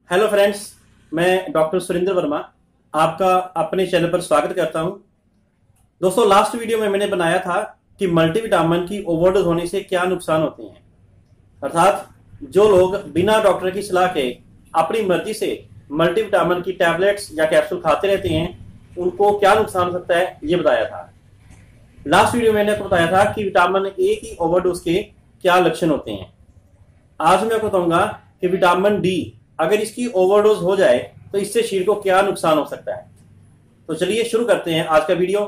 Hello friends, मैं doctor Surendra Verma आपका अपने चैनल पर स्वागत करता हूं। दोस्तों, लास्ट वीडियो में मैंने बनाया था कि मल्टीविटामिन की ओवरडोज होने से क्या नुकसान होते हैं। अर्थात जो लोग बिना डॉक्टर की सलाह के अपनी मर्जी से मल्टीविटामिन की टैबलेट्स या कैप्सूल खाते रहते हैं, उनको क्या नुकसान हो सकता है, ये बताया था। लास्ट वीडियो में मैंने आपको बताया था कि विटामिन ए की ओवरडोज के क्या लक्षण होते हैं। आज मैं आपको बताऊंगा कि विटामिन डी अगर इसकी ओवरडोज हो जाए तो इससे शरीर को क्या नुकसान हो सकता है। तो चलिए शुरू करते हैं आज का वीडियो।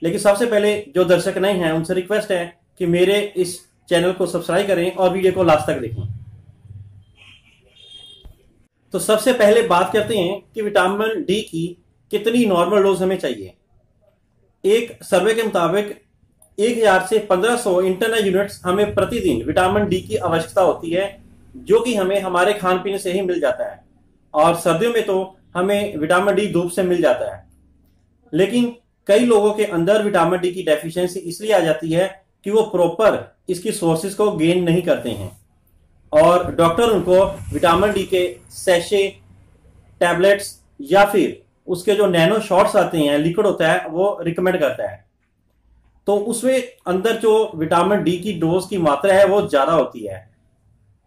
लेकिन सबसे पहले जो दर्शक नए हैं उनसे रिक्वेस्ट है कि मेरे इस चैनल को सब्सक्राइब करें और वीडियो को लास्ट तक देखें। तो सबसे पहले बात करते हैं कि विटामिन डी की कितनी नॉर्मल डोज हमें चाहिए। एक सर्वे के मुताबिक 1000 से 1500 इंटरनल यूनिट्स हमें प्रतिदिन विटामिन डी की आवश्यकता होती है, जो कि हमें हमारे खान पीने से ही मिल जाता है। और सर्दियों में तो हमें विटामिन डी धूप से मिल जाता है। लेकिन कई लोगों के अंदर विटामिन डी की डेफिशिएंसी इसलिए आ जाती है कि वो प्रॉपर इसकी सोर्सेज को गेन नहीं करते हैं और डॉक्टर उनको विटामिन डी के सैशे, टैबलेट्स या फिर उसके जो नैनो शॉट्स आते हैं, लिक्विड होता है, वो रिकमेंड करता है। तो उसमें अंदर जो विटामिन डी की डोज की मात्रा है वो ज्यादा होती है।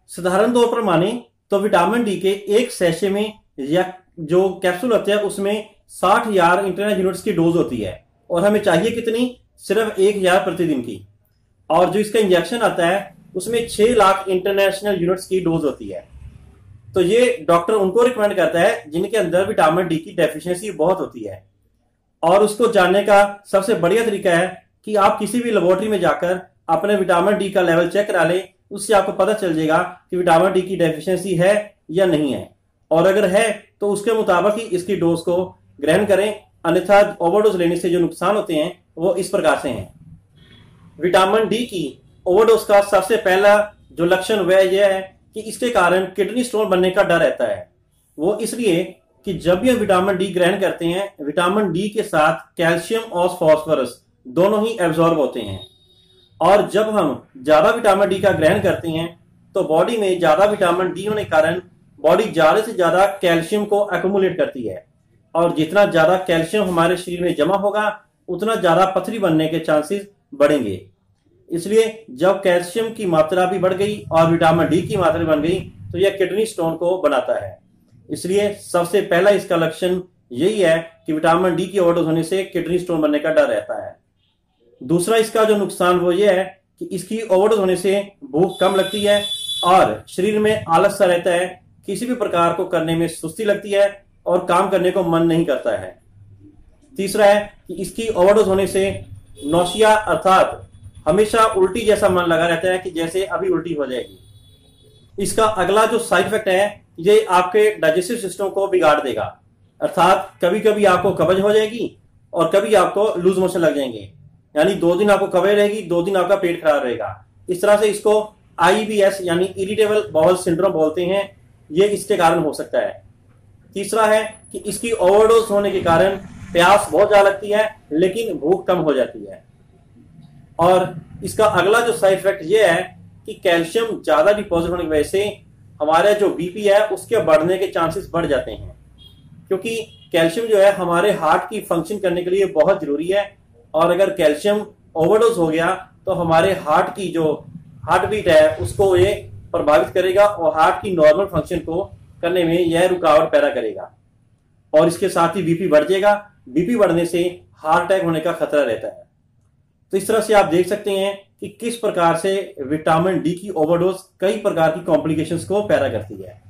साधारण तौर पर माने तो विटामिन डी के एक सैशे में या जो कैप्सूल होते हैं उसमें 60,000 इंटरनल यूनिट्स की डोज होती है और हमें चाहिए कितनी? सिर्फ 1000 प्रतिदिन की। और जो इसका इंजेक्शन आता है उसमें 6 लाख इंटरनेशनल यूनिट्स की डोज होती है। तो ये डॉक्टर उनको रिकमेंड करता है जिनके अंदर विटामिन डी की डेफिशिएंसी बहुत होती है। और उसको जानने का सबसे बढ़िया तरीका है कि आप किसी भी लेबोरेटरी में जाकर अपने विटामिन डी का लेवल चेक करा लें। उससे आपको पता चल जाएगा कि विटामिन डी की डेफिशिएंसी है या नहीं है, और अगर है तो उसके मुताबिक ही इसकी डोज को ग्रहण करें। अन्यथा ओवरडोज लेने से जो नुकसान होते हैं वो इस प्रकार से हैं। विटामिन डी की ओवरडोज का सबसे पहला जो लक्षण वह यह है कि इसके कारण किडनी स्टोन बनने का डर रहता है। वो इसलिए कि जब ये विटामिन डी ग्रहण करते हैं, विटामिन डी के साथ कैल्शियम और फास्फोरस दोनों ही एब्जॉर्ब होते हैं। और जब हम ज्यादा विटामिन डी का ग्रहण करते हैं तो बॉडी में ज्यादा विटामिन डी होने के कारण बॉडी ज्यादा से ज्यादा कैल्शियम को एक्युमुलेट करती है। और जितना ज्यादा कैल्शियम हमारे शरीर में जमा होगा उतना ज्यादा पथरी बनने के चांसेस बढ़ेंगे। इसलिए जब कैल्शियम की मात्रा भी बढ़ गई और विटामिन डी की मात्रा बढ़ गई तो यह किडनी स्टोन को बनाता है। इसलिए सबसे पहला इसका लक्षण यही है कि विटामिन डी की ओवरडोज होने से किडनी स्टोन बनने का डर रहता है। दूसरा इसका जो नुकसान वो ये है कि इसकी ओवरडोज होने से भूख कम लगती है और शरीर में आलस सा रहता है। किसी भी प्रकार को करने में सुस्ती लगती है और काम करने को मन नहीं करता है। तीसरा है कि इसकी ओवरडोज होने से नौसिया अर्थात हमेशा उल्टी जैसा मन लगा रहता है कि जैसे अभी उल्टी हो जाएगी। इसका अगला जो साइड इफेक्ट है ये आपके डाइजेस्टिव सिस्टम को बिगाड़ देगा। अर्थात कभी कभी आपको कब्ज हो जाएगी और कभी आपको लूज मोशन लग जाएंगे। यानी 2 दिन आपको कब्ज रहेगी, 2 दिन आपका पेट खराब रहेगा। इस तरह से इसको IBS यानी इरिटेबल बाउल सिंड्रोम बोलते हैं। ये इसके कारण हो सकता है। तीसरा है कि इसकी ओवरडोज होने के कारण प्यास बहुत ज्यादा लगती है लेकिन भूख कम हो जाती है। और इसका अगला जो साइड इफेक्ट ये है कि कैल्शियम ज्यादा डिपॉजिट होने की वजह से हमारे जो बीपी है उसके बढ़ने के चांसेस बढ़ जाते हैं, क्योंकि कैल्शियम जो है हमारे हार्ट की फंक्शन करने के लिए बहुत जरूरी है। और अगर कैल्शियम ओवरडोज हो गया तो हमारे हार्ट की जो हार्ट बीट है उसको ये प्रभावित करेगा और हार्ट की नॉर्मल फंक्शन को करने में यह रुकावट पैदा करेगा। और इसके साथ ही बीपी बढ़ जाएगा। बीपी बढ़ने से हार्ट अटैक होने का खतरा रहता है। तो इस तरह से आप देख सकते हैं कि किस प्रकार से विटामिन डी की ओवरडोज कई प्रकार की कॉम्प्लिकेशंस को पैदा करती है।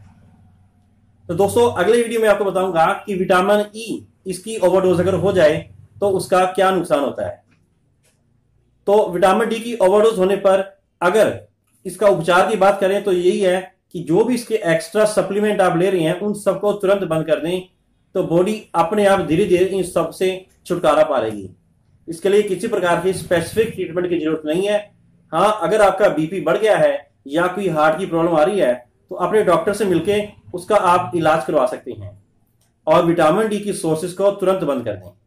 तो दोस्तों, अगले वीडियो में आपको बताऊंगा कि विटामिन ई इसकी ओवरडोज अगर हो जाए तो उसका क्या नुकसान होता है। तो विटामिन डी की ओवरडोज होने पर अगर इसका उपचार की बात करें तो यही है कि जो भी इसके एक्स्ट्रा सप्लीमेंट आप ले रहे हैं उन सबको तुरंत बंद कर दें, तो बॉडी अपने आप धीरे धीरे इन सब से छुटकारा पा लेगी। इसके लिए किसी प्रकार की स्पेसिफिक ट्रीटमेंट की जरूरत नहीं है। हाँ, अगर आपका बीपी बढ़ गया है या कोई हार्ट की प्रॉब्लम आ रही है तो अपने डॉक्टर से मिलके उसका आप इलाज करवा सकते हैं और विटामिन डी की सोर्सेज को तुरंत बंद कर दें।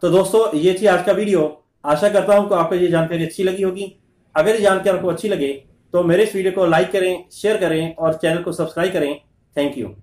तो दोस्तों, ये थी आज का वीडियो। आशा करता हूं कि आपको ये जानकारी अच्छी लगी होगी। अगर ये जानकारी आपको अच्छी लगे तो मेरे इस वीडियो को लाइक करें, शेयर करें और चैनल को सब्सक्राइब करें। Thank you.